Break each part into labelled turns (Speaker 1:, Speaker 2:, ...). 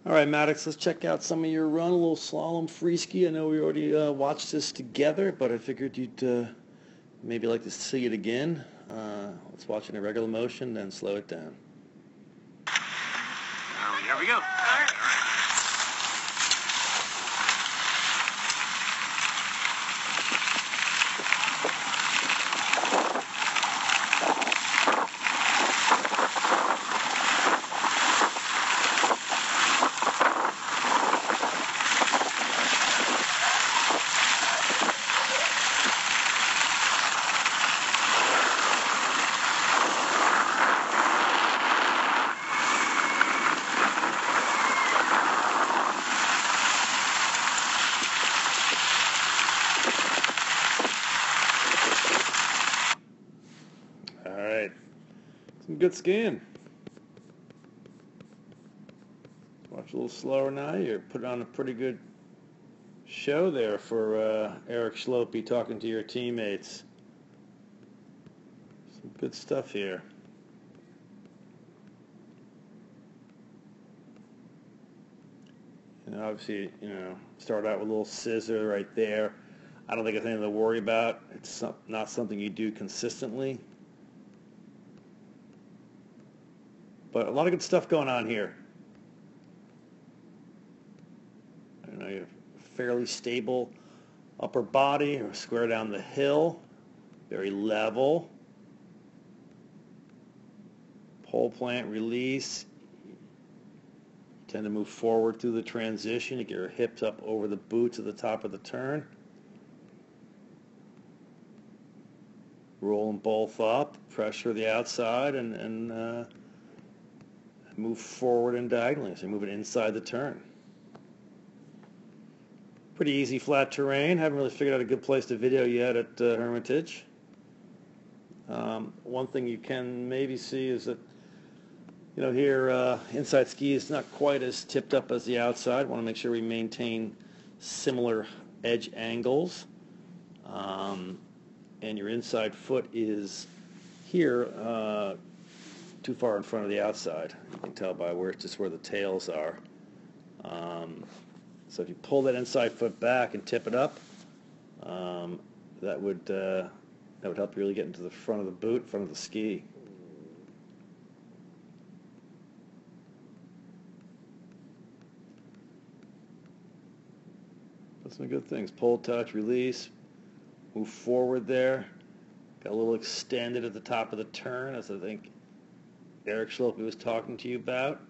Speaker 1: All right, Maddox, let's check out some of your run, a little slalom free ski. I know we already watched this together, but I figured you'd maybe like to see it again. Let's watch it in regular motion, then slow it down.
Speaker 2: Here we go.
Speaker 1: All right, some good skiing. Watch a little slower now. You're putting on a pretty good show there for Eric Schlopey talking to your teammates. Some good stuff here. And obviously, start out with a little scissor right there. I don't think it's anything to worry about. It's not something you do consistently. But a lot of good stuff going on here. You have fairly stable upper body, or square down the hill, very level. Pole plant release. You tend to move forward through the transition. You get your hips up over the boots at the top of the turn. Roll them both up, pressure the outside, and move forward and diagonally. So move it inside the turn. Pretty easy flat terrain. Haven't really figured out a good place to video yet at Hermitage. One thing you can maybe see is that, here inside ski is not quite as tipped up as the outside. Want to make sure we maintain similar edge angles. And your inside foot is here too far in front of the outside. You can tell by where the tails are. So if you pull that inside foot back and tip it up, that would help you really get into the front of the boot, front of the ski. That's some good things. Pull, touch, release, move forward there. Got a little extended at the top of the turn, as I think Eric Schlopey was talking to you about.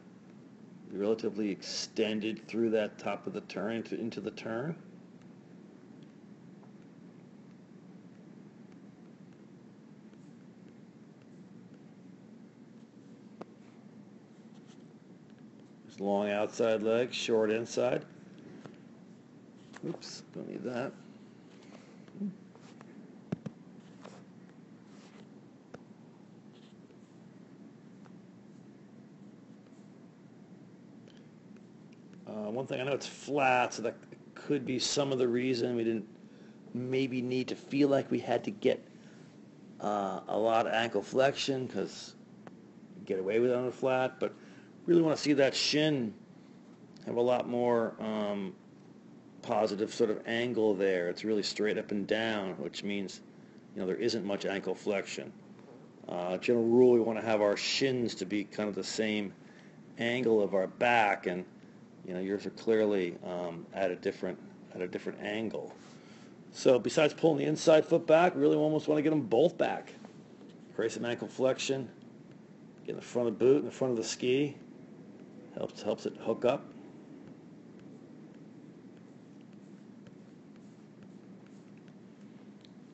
Speaker 1: Relatively extended through that top of the turn into the turn. Just long outside leg, short inside. Oops, don't need that. One thing, I know it's flat, so that could be some of the reason we didn't maybe need to feel like we had to get a lot of ankle flexion, because you get away with it on the flat, but really want to see that shin have a lot more positive sort of angle there. It's really straight up and down, which means there isn't much ankle flexion. General rule, we want to have our shins to be kind of the same angle of our back, and yours are clearly at a different angle. So besides pulling the inside foot back, we really almost want to get them both back. Create some ankle flexion. Get in the front of the boot, in the front of the ski. Helps it hook up.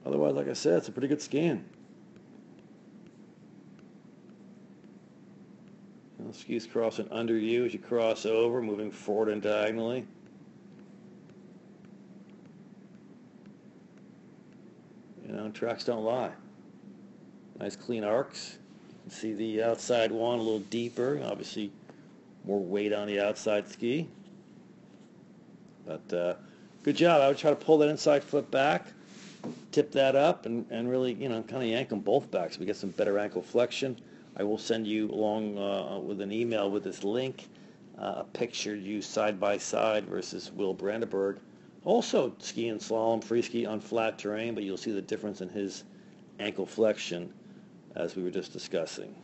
Speaker 1: Otherwise, like I said, it's a pretty good skiing. Skis crossing under you as you cross over, moving forward and diagonally. Tracks don't lie. Nice clean arcs. You can see the outside one a little deeper. Obviously, more weight on the outside ski. But good job. I would try to pull that inside foot back, tip that up, and really, kind of yank them both back so we get some better ankle flexion. I will send you along with an email with this link a picture used side by side versus Will Brandenburg. Also skiing slalom, free ski on flat terrain, but you'll see the difference in his ankle flexion as we were just discussing.